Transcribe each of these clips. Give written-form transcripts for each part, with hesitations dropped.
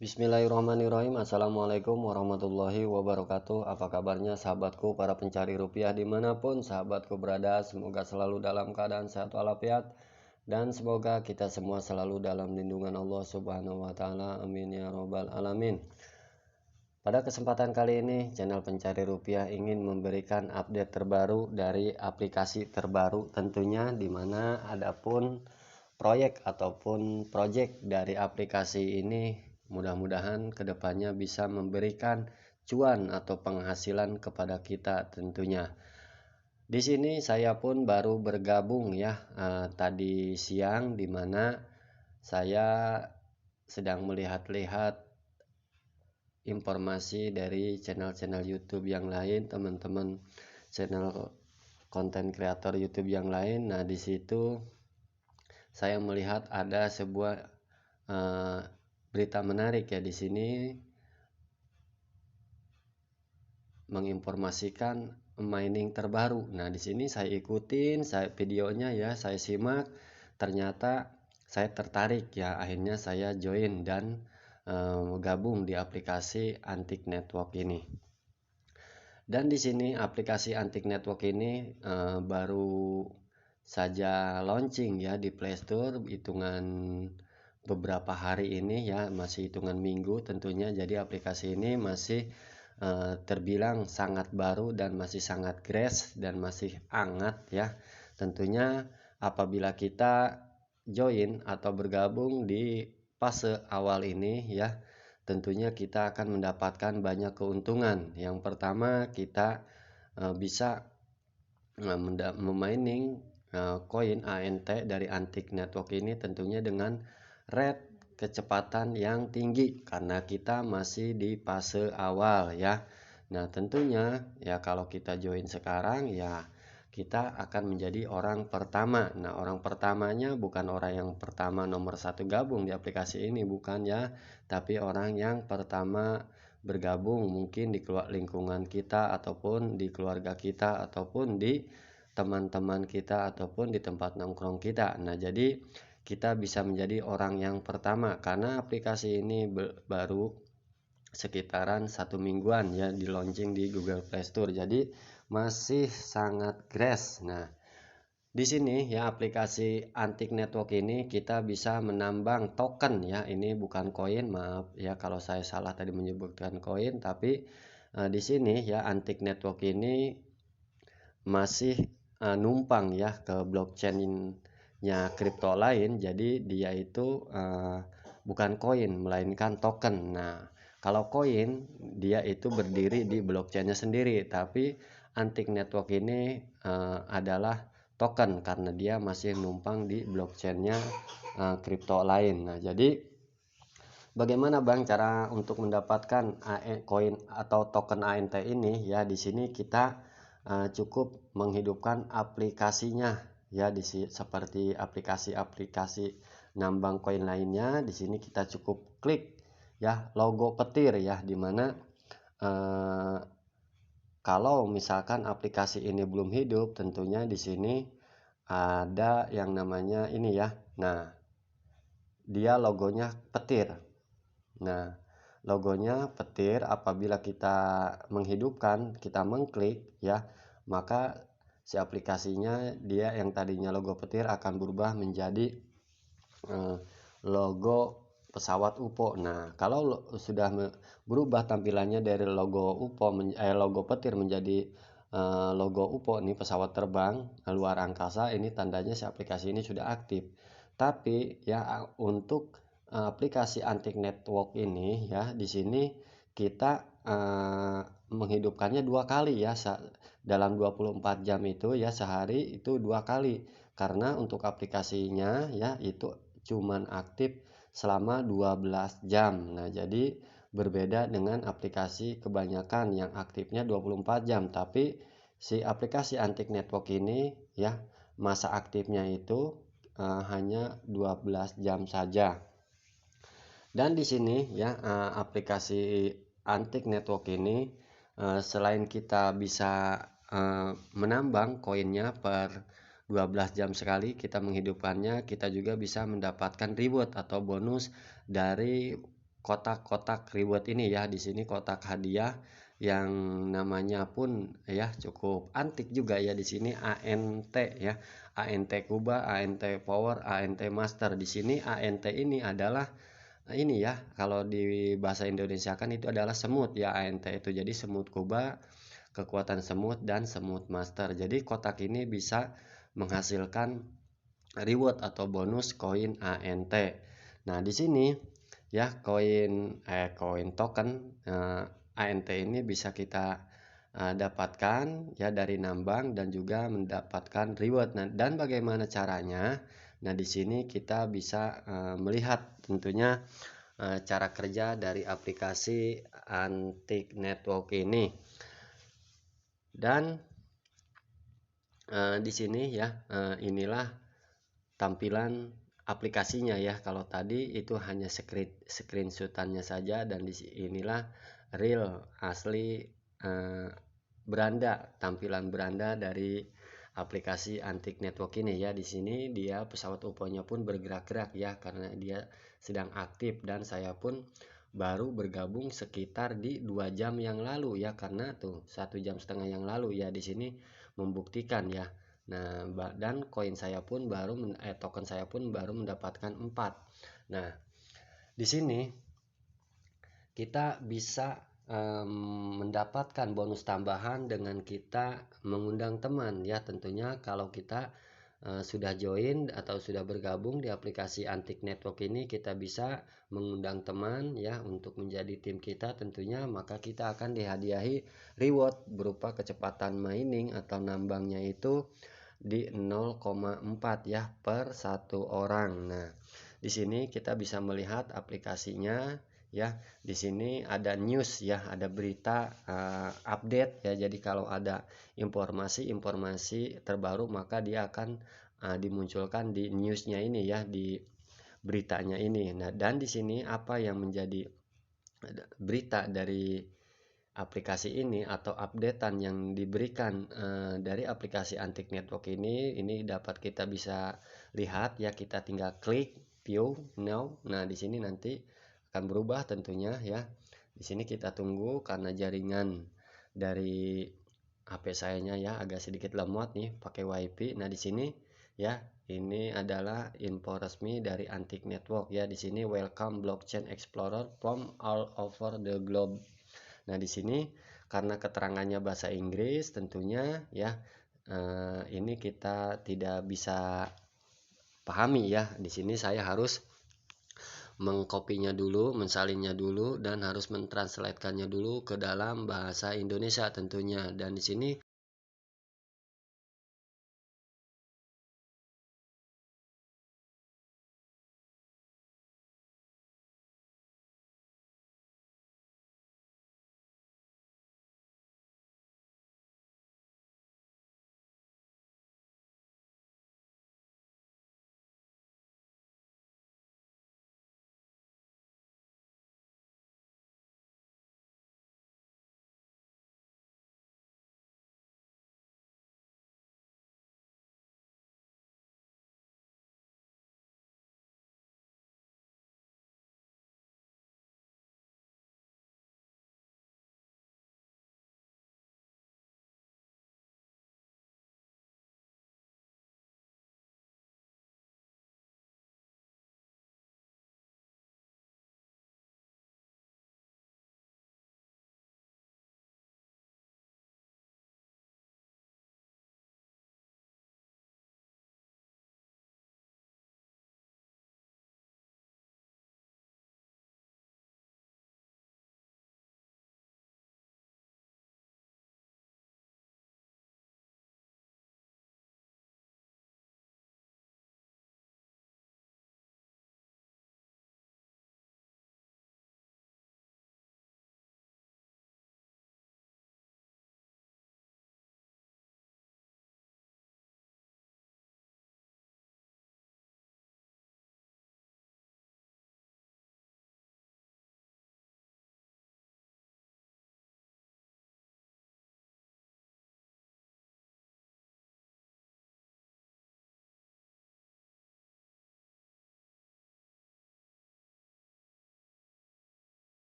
Bismillahirrahmanirrahim. Assalamualaikum warahmatullahi wabarakatuh. Apa kabarnya sahabatku para pencari rupiah dimanapun sahabatku berada. Semoga selalu dalam keadaan sehat walafiat. Dan semoga kita semua selalu dalam lindungan Allah subhanahu wa ta'ala. Amin ya robbal alamin. Pada kesempatan kali ini channel pencari rupiah ingin memberikan update terbaru dari aplikasi terbaru tentunya, dimana adapun proyek ataupun project dari aplikasi ini mudah-mudahan kedepannya bisa memberikan cuan atau penghasilan kepada kita tentunya. Di sini saya pun baru bergabung ya tadi siang, dimana saya sedang melihat-lihat informasi dari channel-channel YouTube yang lain, teman-teman channel konten kreator YouTube yang lain. Nah, di situ saya melihat ada sebuah berita menarik ya di sini, menginformasikan mining terbaru. Nah, di sini saya ikutin, videonya ya, saya simak. Ternyata saya tertarik ya, akhirnya saya join dan gabung di aplikasi Antik Network ini. Dan di sini aplikasi Antik Network ini baru saja launching ya di Play Store, hitungan beberapa hari ini ya, masih hitungan minggu tentunya. Jadi aplikasi ini masih terbilang sangat baru dan masih sangat fresh dan masih hangat ya. Tentunya apabila kita join atau bergabung di fase awal ini ya, tentunya kita akan mendapatkan banyak keuntungan. Yang pertama, kita bisa memining koin ANT dari Antik Network ini tentunya dengan rate kecepatan yang tinggi karena kita masih di fase awal ya. Nah, tentunya ya kalau kita join sekarang ya kita akan menjadi orang pertama. Nah, orang pertamanya bukan orang yang pertama nomor satu gabung di aplikasi ini, bukan ya, tapi orang yang pertama bergabung mungkin di lingkungan kita ataupun di keluarga kita ataupun di teman-teman kita ataupun di tempat nongkrong kita. Nah, jadi kita bisa menjadi orang yang pertama karena aplikasi ini baru sekitaran 1 mingguan ya di launching di Google Play Store. Jadi masih sangat fresh. Nah, di sini ya aplikasi Antik Network ini kita bisa menambang token ya. Ini bukan koin, maaf ya kalau saya salah tadi menyebutkan koin, tapi di sini ya Antik Network ini masih numpang ya ke blockchain-nya kripto lain. Jadi dia itu bukan koin melainkan token. Nah, kalau koin dia itu berdiri di blockchain-nya sendiri, tapi Antik Network ini adalah token karena dia masih numpang di blockchain-nya kripto lain. Nah, jadi bagaimana Bang cara untuk mendapatkan koin atau token ANT ini ya? Di sini kita cukup menghidupkan aplikasinya ya, seperti aplikasi-aplikasi nambang koin lainnya. Di sini kita cukup klik ya logo petir ya, dimana kalau misalkan aplikasi ini belum hidup, tentunya di sini ada yang namanya ini ya. Nah, dia logonya petir. Nah, logonya petir apabila kita menghidupkan, kita mengklik ya, maka si aplikasinya dia yang tadinya logo petir akan berubah menjadi logo pesawat UFO. Nah, kalau sudah berubah tampilannya dari logo UFO logo petir menjadi logo UFO nih, pesawat terbang luar angkasa, ini tandanya si aplikasi ini sudah aktif. Tapi ya untuk aplikasi Antik Network ini ya, di sini kita menghidupkannya 2 kali ya, dalam 24 jam itu ya, sehari itu 2 kali, karena untuk aplikasinya ya itu cuman aktif selama 12 jam. Nah, jadi berbeda dengan aplikasi kebanyakan yang aktifnya 24 jam, tapi si aplikasi Antik Network ini ya masa aktifnya itu hanya 12 jam saja. Dan di sini ya aplikasi Antik Network ini selain kita bisa menambang koinnya per 12 jam sekali kita menghidupkannya, kita juga bisa mendapatkan reward atau bonus dari kotak-kotak reward ini ya. Di sini kotak hadiah yang namanya pun ya cukup antik juga ya. Di sini ANT ya, ANT Kuba, ANT Power, ANT Master. Di sini ANT ini adalah ini ya, kalau di bahasa Indonesia kan itu adalah semut ya, ANT itu. Jadi semut Kuba, kekuatan semut dan semut master. Jadi kotak ini bisa menghasilkan reward atau bonus koin ANT. Nah, di sini ya koin token ANT ini bisa kita dapatkan ya dari nambang dan juga mendapatkan reward. Nah, dan bagaimana caranya? Nah, di sini kita bisa melihat tentunya cara kerja dari aplikasi Antik Network ini. Dan di sini ya, inilah tampilan aplikasinya ya. Kalau tadi itu hanya screenshotannya saja, dan di inilah real asli tampilan beranda dari aplikasi Antik Network ini ya. Di sini dia pesawat UFO-nya pun bergerak-gerak ya, karena dia sedang aktif, dan saya pun baru bergabung sekitar di 2 jam yang lalu ya, karena tuh 1,5 jam yang lalu ya di sini membuktikan ya. Nah, dan koin saya pun token saya pun baru mendapatkan 4. Nah, di sini kita bisa mendapatkan bonus tambahan dengan kita mengundang teman ya. Tentunya kalau kita sudah join atau sudah bergabung di aplikasi Antik Network ini, kita bisa mengundang teman ya untuk menjadi tim kita tentunya. Maka kita akan dihadiahi reward berupa kecepatan mining atau nambangnya itu di 0,4 ya per satu orang. Nah, di sini kita bisa melihat aplikasinya ya. Di sini ada news ya, ada berita update ya. Jadi kalau ada informasi terbaru, maka dia akan dimunculkan di newsnya ini ya, di beritanya ini. Nah, dan di sini apa yang menjadi berita dari aplikasi ini atau updatean yang diberikan dari aplikasi Antik Network ini dapat kita bisa lihat ya. Kita tinggal klik view now. Nah, di sini nanti akan berubah tentunya ya. Di sini kita tunggu karena jaringan dari HP sayanya ya agak sedikit lemot nih pakai WiFi. Nah, di sini ya, ini adalah info resmi dari Antik Network ya. Di sini welcome blockchain explorer from all over the globe. Nah, di sini karena keterangannya bahasa Inggris tentunya ya, ini kita tidak bisa pahami ya. Di sini saya harus mengkopinya dulu, mensalinnya dulu, dan harus mentranslatekannya dulu ke dalam bahasa Indonesia tentunya. Dan di sini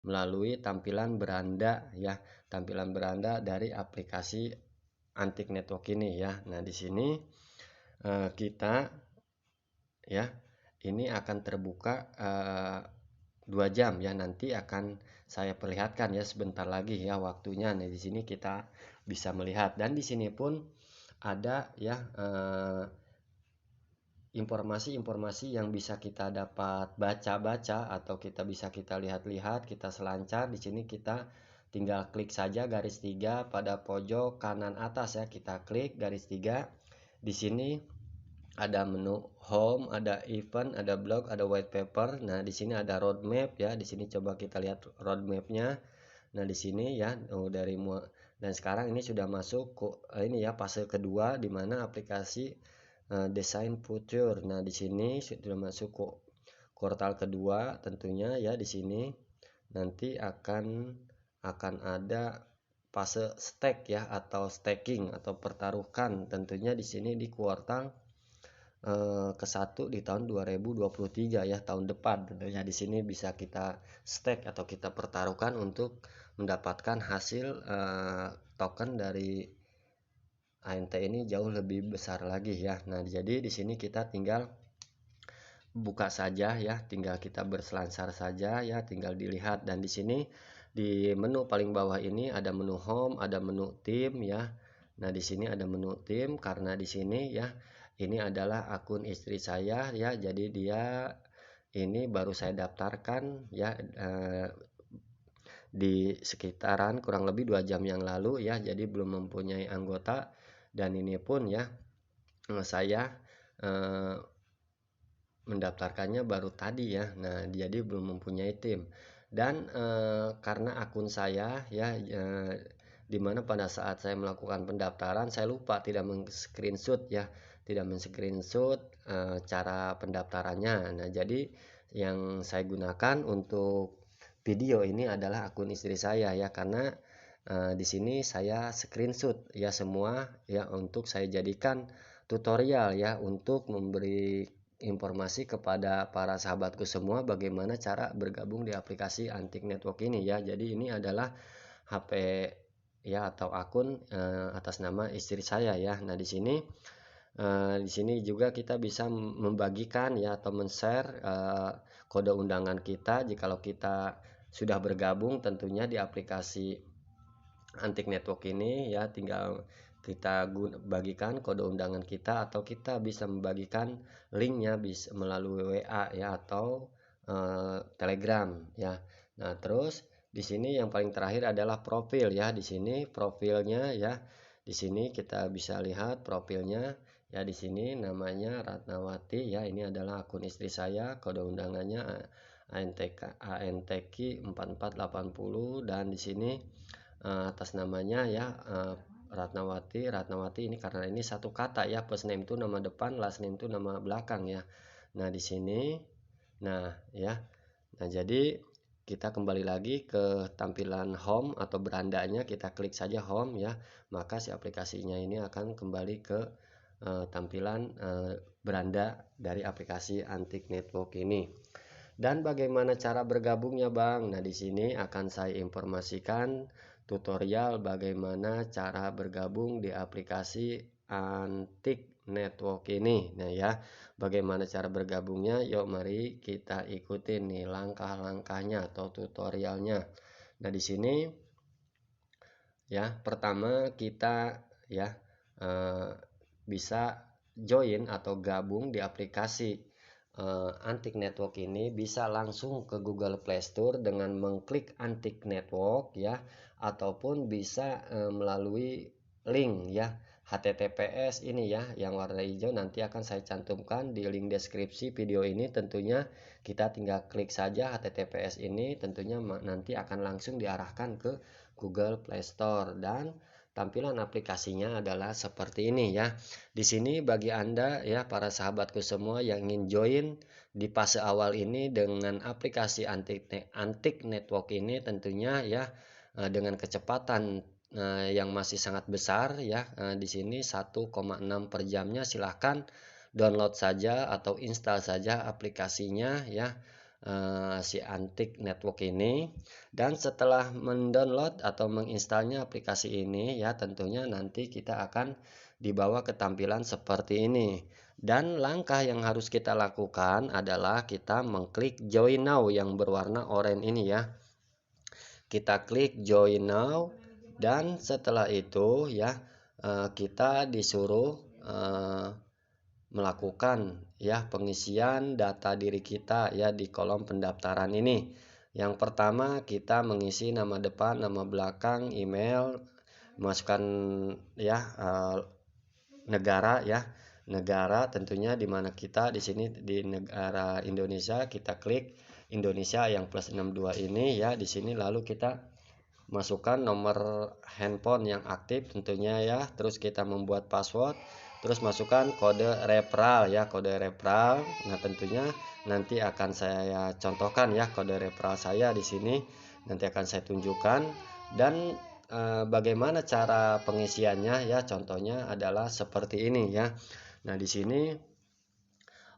melalui tampilan beranda ya, tampilan beranda dari aplikasi Antik Network ini ya. Nah, di sini kita ya ini akan terbuka 2 jam ya, nanti akan saya perlihatkan ya sebentar lagi ya waktunya. Nah, di sini kita bisa melihat, dan di sini pun ada ya informasi-informasi yang bisa kita dapat baca-baca atau kita lihat-lihat, kita selancar. Di sini kita tinggal klik saja garis 3 pada pojok kanan atas ya, kita klik garis 3. Di sini ada menu home, ada event, ada blog, ada white paper. Nah, di sini ada roadmap ya. Di sini coba kita lihat roadmapnya. Nah, di sini ya dan sekarang ini sudah masuk ini ya fase kedua di mana aplikasi desain future. Nah, di sini sudah masuk kuartal kedua tentunya ya. Di sini nanti akan ada fase stake ya, atau staking atau pertaruhkan tentunya di sini di kuartal ke-1 di tahun 2023 ya, tahun depan tentunya. Di sini bisa kita stake atau kita pertaruhkan untuk mendapatkan hasil token dari ANT ini jauh lebih besar lagi ya. Nah, jadi di sini kita tinggal buka saja ya, tinggal kita berselancar saja ya, tinggal dilihat. Dan di sini di menu paling bawah ini ada menu home, ada menu tim ya. Nah, di sini ada menu tim karena di sini ya ini adalah akun istri saya ya, jadi dia ini baru saya daftarkan ya di sekitaran kurang lebih 2 jam yang lalu ya, jadi belum mempunyai anggota. Dan ini pun ya saya mendaftarkannya baru tadi ya. Nah, jadi belum mempunyai tim. Dan karena akun saya ya dimana pada saat saya melakukan pendaftaran saya lupa tidak men-screenshot ya, tidak men-screenshot cara pendaftarannya. Nah, jadi yang saya gunakan untuk video ini adalah akun istri saya ya, karena di sini saya screenshot ya semua ya untuk saya jadikan tutorial ya, untuk memberi informasi kepada para sahabatku semua bagaimana cara bergabung di aplikasi Antik Network ini ya. Jadi ini adalah HP ya atau akun atas nama istri saya ya. Nah, di sini juga kita bisa membagikan ya atau men-share kode undangan kita jikalau kita sudah bergabung tentunya di aplikasi Antik Network ini ya. Tinggal kita bagikan kode undangan kita, atau kita bisa membagikan linknya bisa melalui WA ya, atau Telegram ya. Nah, terus di sini yang paling terakhir adalah profil ya. Di sini profilnya ya. Di sini kita bisa lihat profilnya ya. Di sini namanya Ratnawati ya. Ini adalah akun istri saya. Kode undangannya ANTK 4480, dan di sini atas namanya ya Ratnawati ini karena ini satu kata ya, first name itu nama depan, last name itu nama belakang ya. Nah, di sini nah ya. Nah, jadi kita kembali lagi ke tampilan home atau berandanya, kita klik saja home ya, maka si aplikasinya ini akan kembali ke tampilan beranda dari aplikasi Antik Network ini. Dan bagaimana cara bergabungnya, Bang? Nah, di sini akan saya informasikan tutorial bagaimana cara bergabung di aplikasi Antik Network ini. Nah ya, bagaimana cara bergabungnya? Yuk mari kita ikutin nih langkah-langkahnya atau tutorialnya. Nah, di sini ya pertama kita ya bisa join atau gabung di aplikasi Antik Network ini bisa langsung ke Google Play Store dengan mengklik Antik Network ya, ataupun bisa melalui link ya HTTPS ini ya yang warna hijau, nanti akan saya cantumkan di link deskripsi video ini. Tentunya kita tinggal klik saja HTTPS ini, tentunya nanti akan langsung diarahkan ke Google Play Store, dan tampilan aplikasinya adalah seperti ini ya. Di sini bagi Anda ya para sahabatku semua yang ingin join di fase awal ini dengan aplikasi Antik Network ini, tentunya ya dengan kecepatan yang masih sangat besar ya. Di sini 1,6 per jamnya, silahkan download saja atau install saja aplikasinya ya. si Antik Network ini. Dan setelah mendownload atau menginstalnya aplikasi ini ya, tentunya nanti kita akan dibawa ke tampilan seperti ini. Dan langkah yang harus kita lakukan adalah kita mengklik join now yang berwarna oranye ini ya. Kita klik join now, dan setelah itu ya kita disuruh melakukan ya pengisian data diri kita ya di kolom pendaftaran ini. Yang pertama kita mengisi nama depan, nama belakang, email, masukkan ya negara ya. Negara tentunya di mana kita di sini di negara Indonesia, kita klik Indonesia yang plus 62 ini ya di sini, lalu kita masukkan nomor handphone yang aktif tentunya ya, terus kita membuat password, terus masukkan kode referral ya, kode referral. Nah, tentunya nanti akan saya contohkan ya kode referral saya di sini, nanti akan saya tunjukkan. Dan bagaimana cara pengisiannya ya, contohnya adalah seperti ini ya. Nah, di sini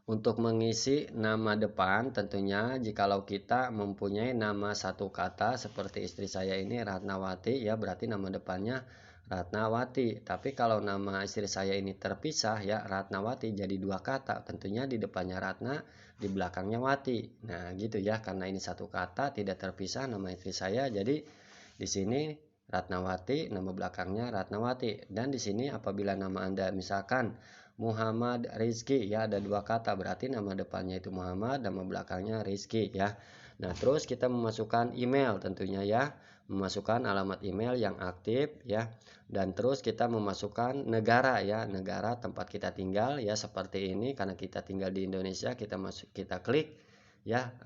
untuk mengisi nama depan tentunya jikalau kita mempunyai nama satu kata seperti istri saya ini Ratnawati ya, berarti nama depannya Ratnawati. Tapi kalau nama istri saya ini terpisah ya, Ratnawati jadi dua kata, tentunya di depannya Ratna, di belakangnya Wati. Nah, gitu ya, karena ini satu kata tidak terpisah nama istri saya, jadi di sini Ratnawati, nama belakangnya Ratnawati. Dan di sini apabila nama Anda misalkan Muhammad Rizky ya, ada dua kata, berarti nama depannya itu Muhammad, nama belakangnya Rizky ya. Nah, terus kita memasukkan email tentunya ya, memasukkan alamat email yang aktif ya, dan terus kita memasukkan negara ya, negara tempat kita tinggal ya, seperti ini karena kita tinggal di Indonesia, kita klik ya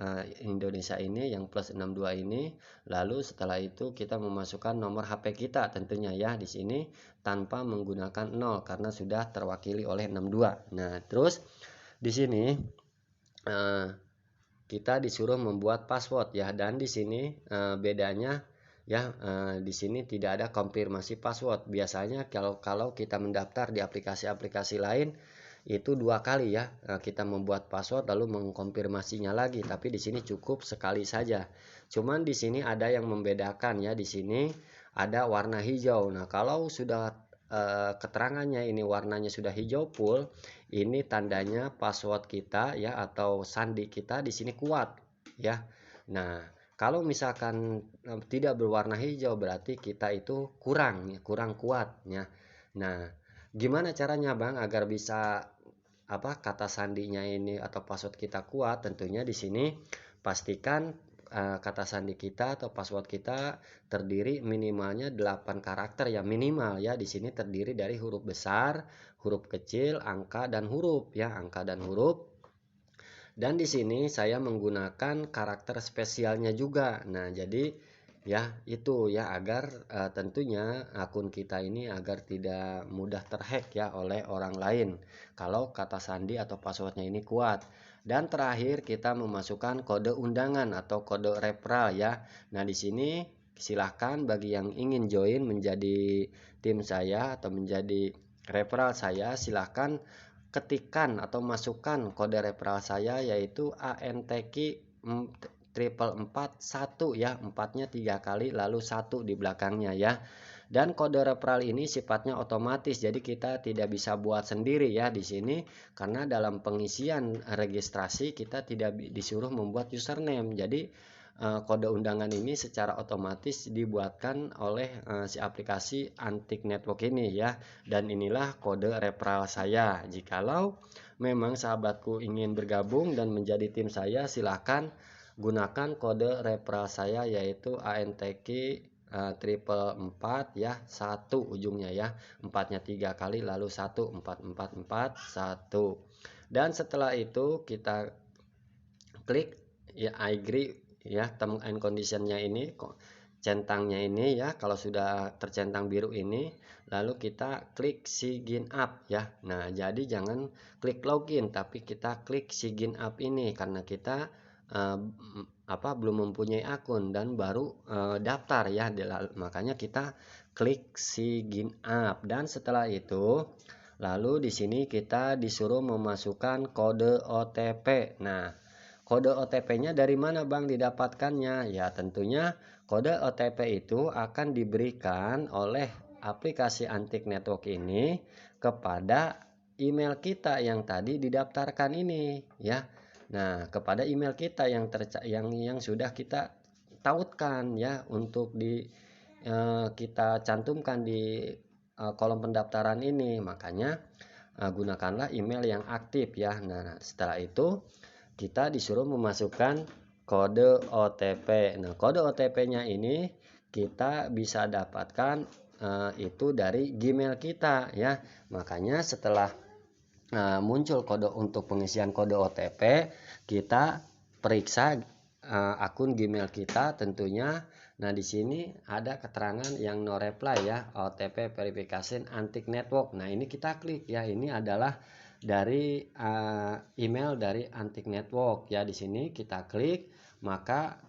Indonesia ini yang plus 62 ini. Lalu setelah itu kita memasukkan nomor HP kita tentunya ya di sini tanpa menggunakan 0 karena sudah terwakili oleh 62. Nah, terus di sini kita disuruh membuat password ya, dan di sini bedanya ya, di sini tidak ada konfirmasi password. Biasanya kalau kita mendaftar di aplikasi-aplikasi lain itu dua kali ya, kita membuat password lalu mengkonfirmasinya lagi, tapi di sini cukup sekali saja. Cuman di sini ada yang membedakan ya, di sini ada warna hijau. Nah, kalau sudah keterangannya ini warnanya sudah hijau full, ini tandanya password kita ya atau sandi kita di sini kuat ya. Nah, kalau misalkan tidak berwarna hijau berarti kita itu kurang kuat ya. Nah, gimana caranya Bang agar bisa kata sandinya ini atau password kita kuat? Tentunya di sini pastikan kata sandi kita atau password kita terdiri minimalnya 8 karakter ya, minimal ya. Di sini terdiri dari huruf besar, huruf kecil, angka dan huruf ya, angka dan huruf. Dan di sini saya menggunakan karakter spesialnya juga. Nah, jadi ya itu ya agar tentunya akun kita ini agar tidak mudah terhack ya oleh orang lain kalau kata sandi atau passwordnya ini kuat. Dan terakhir kita memasukkan kode undangan atau kode referral ya. Nah, di sini silahkan bagi yang ingin join menjadi tim saya atau menjadi referral saya, silahkan ketikan atau masukkan kode referral saya yaitu ANTQ 4441 ya, empatnya 3 kali lalu 1 di belakangnya ya. Dan kode referral ini sifatnya otomatis, jadi kita tidak bisa buat sendiri ya di sini karena dalam pengisian registrasi kita tidak disuruh membuat username. Jadi kode undangan ini secara otomatis dibuatkan oleh si aplikasi Antik Network ini ya. Dan inilah kode referral saya. Jikalau memang sahabatku ingin bergabung dan menjadi tim saya, silahkan gunakan kode referral saya yaitu ANTQ triple 4 ya, 1 ujungnya ya, empatnya 3 kali lalu 1, 4 1. Dan setelah itu kita klik ya I agree ya, term and conditionnya ini kok centangnya ini ya, kalau sudah tercentang biru ini lalu kita klik sign up ya. Nah, jadi jangan klik login tapi kita klik sign up ini karena kita belum mempunyai akun dan baru daftar ya, makanya kita klik sign up. Dan setelah itu lalu di sini kita disuruh memasukkan kode OTP. Nah, kode OTP-nya dari mana Bang didapatkannya? Ya tentunya kode OTP itu akan diberikan oleh aplikasi Antik Network ini kepada email kita yang tadi didaftarkan ini ya. Nah, kepada email kita yang sudah kita tautkan ya untuk kita cantumkan di kolom pendaftaran ini. Makanya gunakanlah email yang aktif ya. Nah, setelah itu kita disuruh memasukkan kode OTP. Nah, kode OTP-nya ini kita bisa dapatkan itu dari Gmail kita ya. Makanya setelah muncul kode untuk pengisian kode OTP, kita periksa akun Gmail kita tentunya. Nah, di sini ada keterangan yang no reply ya, OTP verification Antik Network. Nah, ini kita klik ya. Ini adalah dari email dari Antik Network ya. Di sini kita klik, maka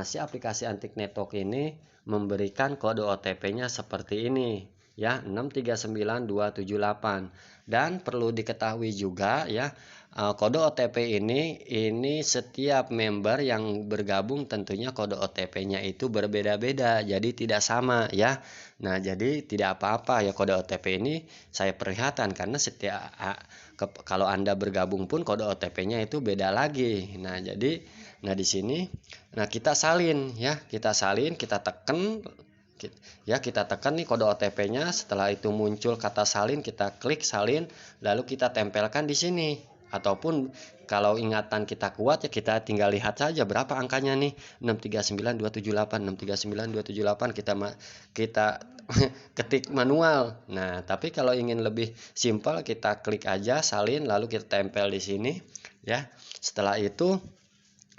si aplikasi Antik Network ini memberikan kode OTP-nya seperti ini ya, 639.278. Dan perlu diketahui juga ya, kode OTP ini setiap member yang bergabung tentunya kode OTP-nya itu berbeda-beda, jadi tidak sama ya. Nah, jadi tidak apa-apa ya, kode OTP ini saya perlihatkan karena kalau Anda bergabung pun kode OTP-nya itu beda lagi. Nah, di sini kita salin ya, kita tekan ya, kita tekan nih kode OTP-nya. Setelah itu muncul kata salin, kita klik salin, lalu kita tempelkan di sini. Ataupun kalau ingatan kita kuat ya, kita tinggal lihat saja berapa angkanya nih, 639.278, 639.278, kita ketik manual. Nah, tapi kalau ingin lebih simpel, kita klik aja salin, lalu kita tempel di sini ya. Setelah itu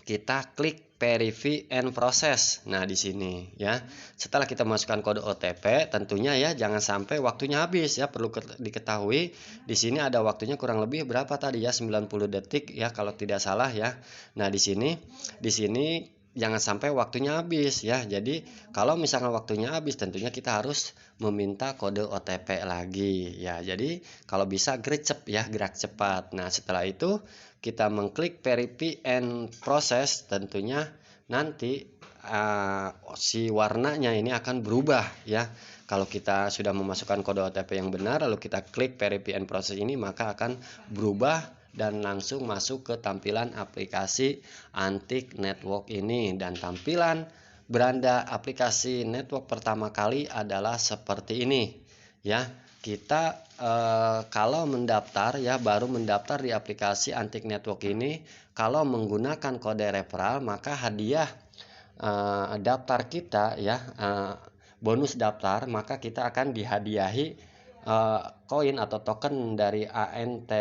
kita klik verify and process. Nah, di sini ya. Setelah kita masukkan kode OTP, tentunya ya jangan sampai waktunya habis ya. Perlu diketahui di sini ada waktunya kurang lebih berapa tadi ya, 90 detik ya kalau tidak salah ya. Nah, di sini jangan sampai waktunya habis ya. Jadi kalau misalkan waktunya habis, tentunya kita harus meminta kode OTP lagi ya. Jadi kalau bisa gerak cepat. Nah, setelah itu kita mengklik verify and process, tentunya nanti si warnanya ini akan berubah ya. Kalau kita sudah memasukkan kode OTP yang benar, lalu kita klik verify and process ini, maka akan berubah dan langsung masuk ke tampilan aplikasi Antik Network ini. Dan tampilan beranda aplikasi network pertama kali adalah seperti ini ya. Kita kalau mendaftar ya, baru mendaftar di aplikasi Antik Network ini, kalau menggunakan kode referral, maka hadiah daftar kita ya, bonus daftar, maka kita akan dihadiahi koin atau token dari ANT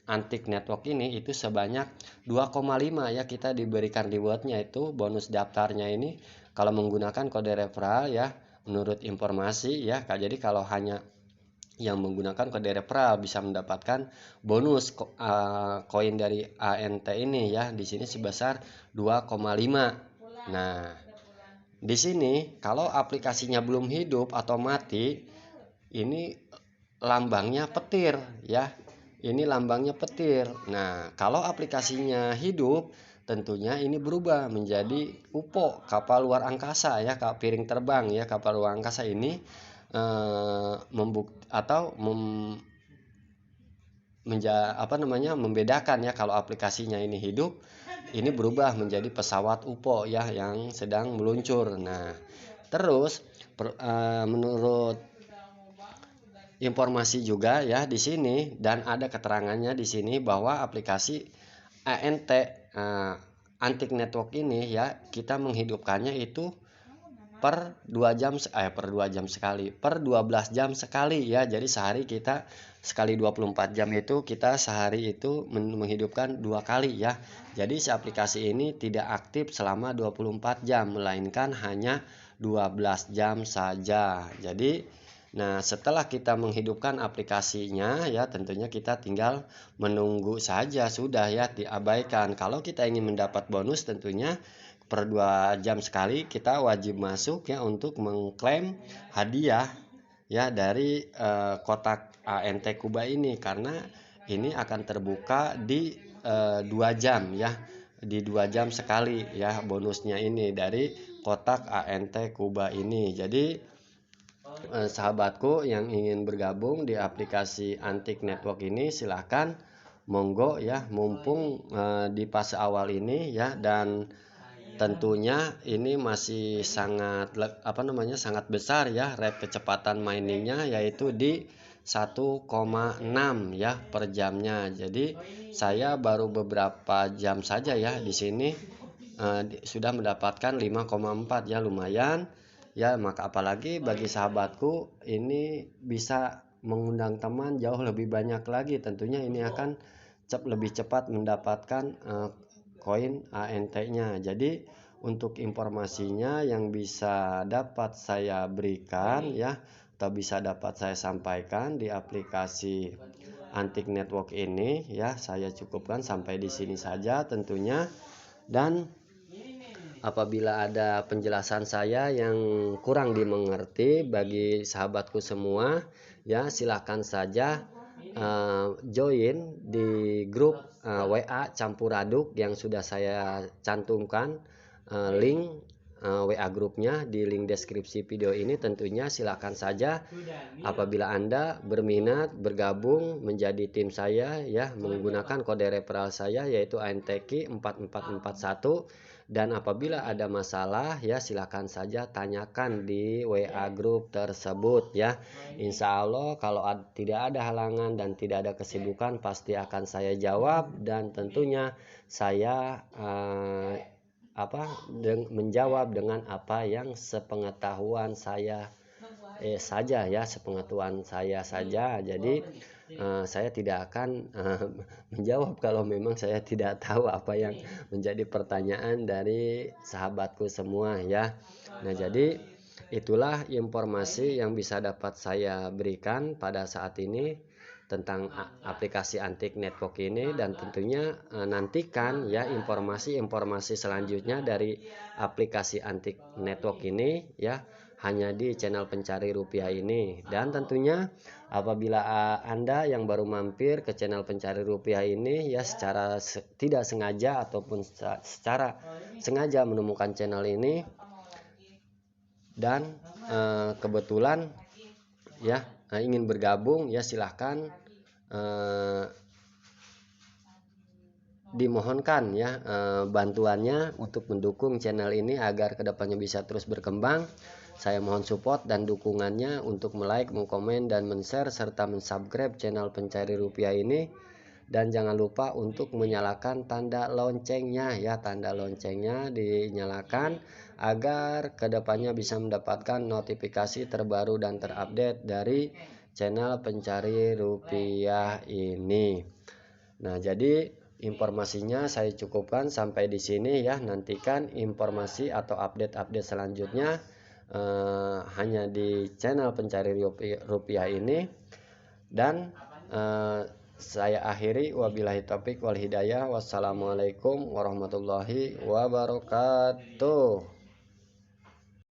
Antik Network ini itu sebanyak 2,5 ya. Kita diberikan rewardnya itu bonus daftarnya ini kalau menggunakan kode referral ya, menurut informasi ya. Jadi kalau hanya yang menggunakan kode referral bisa mendapatkan bonus koin dari ANT ini ya, di sini sebesar 2,5. Nah, di sini kalau aplikasinya belum hidup atau mati, ini lambangnya petir ya. Ini lambangnya petir. Nah, kalau aplikasinya hidup, tentunya ini berubah menjadi UFO, kapal luar angkasa ya, piring terbang ya. Kapal luar angkasa ini membedakan ya, kalau aplikasinya ini hidup, ini berubah menjadi pesawat UFO ya yang sedang meluncur. Nah, terus menurut informasi juga ya di sini, dan ada keterangannya di sini bahwa aplikasi ANT Antik Network ini ya, kita menghidupkannya itu per 12 jam sekali ya. Jadi sehari kita sekali 24 jam itu, kita sehari itu menghidupkan 2 kali ya. Jadi si aplikasi ini tidak aktif selama 24 jam, melainkan hanya 12 jam saja. Jadi setelah kita menghidupkan aplikasinya ya, tentunya kita tinggal menunggu saja, sudah ya, diabaikan. Kalau kita ingin mendapat bonus, tentunya per 2 jam sekali kita wajib masuk ya untuk mengklaim hadiah ya dari kotak ANT Kuba ini, karena ini akan terbuka di 2 jam ya, di 2 jam sekali ya bonusnya ini dari kotak ANT Kuba ini. Jadi sahabatku yang ingin bergabung di aplikasi Antik Network ini silahkan monggo ya, mumpung di fase awal ini ya, dan tentunya ini masih sangat sangat besar ya rate kecepatan miningnya, yaitu di 1,6 ya per jamnya. Jadi saya baru beberapa jam saja ya di sini sudah mendapatkan 5,4 ya, lumayan ya. Maka apalagi bagi sahabatku ini bisa mengundang teman jauh lebih banyak lagi, tentunya ini akan lebih cepat mendapatkan koin ANT-nya. Jadi untuk informasinya yang bisa dapat saya berikan ya, atau bisa dapat saya sampaikan di aplikasi Antik Network ini ya, saya cukupkan sampai di sini saja tentunya. Dan apabila ada penjelasan saya yang kurang dimengerti bagi sahabatku semua ya, silahkan saja join di grup WA campur aduk yang sudah saya cantumkan link WA grupnya di link deskripsi video ini. Tentunya silahkan saja apabila Anda berminat bergabung menjadi tim saya ya, menggunakan kode referral saya yaitu ANTK 4441. Dan apabila ada masalah ya, silakan saja tanyakan di WA grup tersebut ya. Insya Allah kalau tidak ada halangan dan tidak ada kesibukan, pasti akan saya jawab, dan tentunya saya menjawab dengan apa yang sepengetahuan saya saja ya, sepengetahuan saya saja. Jadi saya tidak akan menjawab kalau memang saya tidak tahu apa yang menjadi pertanyaan dari sahabatku semua ya. Nah, jadi itulah informasi yang bisa dapat saya berikan pada saat ini tentang aplikasi Antik Network ini, dan tentunya nantikan ya informasi-informasi selanjutnya dari aplikasi Antik Network ini ya, hanya di channel pencari rupiah ini. Dan tentunya apabila Anda yang baru mampir ke channel pencari rupiah ini ya, secara tidak sengaja ataupun secara sengaja menemukan channel ini dan kebetulan ya ingin bergabung ya, silahkan dimohonkan ya bantuannya untuk mendukung channel ini agar kedepannya bisa terus berkembang. Saya mohon support dan dukungannya untuk like, mengkomen, dan men-share serta men-subscribe channel pencari rupiah ini. Dan jangan lupa untuk menyalakan tanda loncengnya ya, tanda loncengnya dinyalakan agar kedepannya bisa mendapatkan notifikasi terbaru dan terupdate dari channel pencari rupiah ini. Nah, jadi informasinya saya cukupkan sampai di sini ya. Nantikan informasi atau update-update selanjutnya hanya di channel pencari rupiah ini. Dan saya akhiri, wabillahi taufik wal hidayah. Wassalamualaikum warahmatullahi wabarakatuh.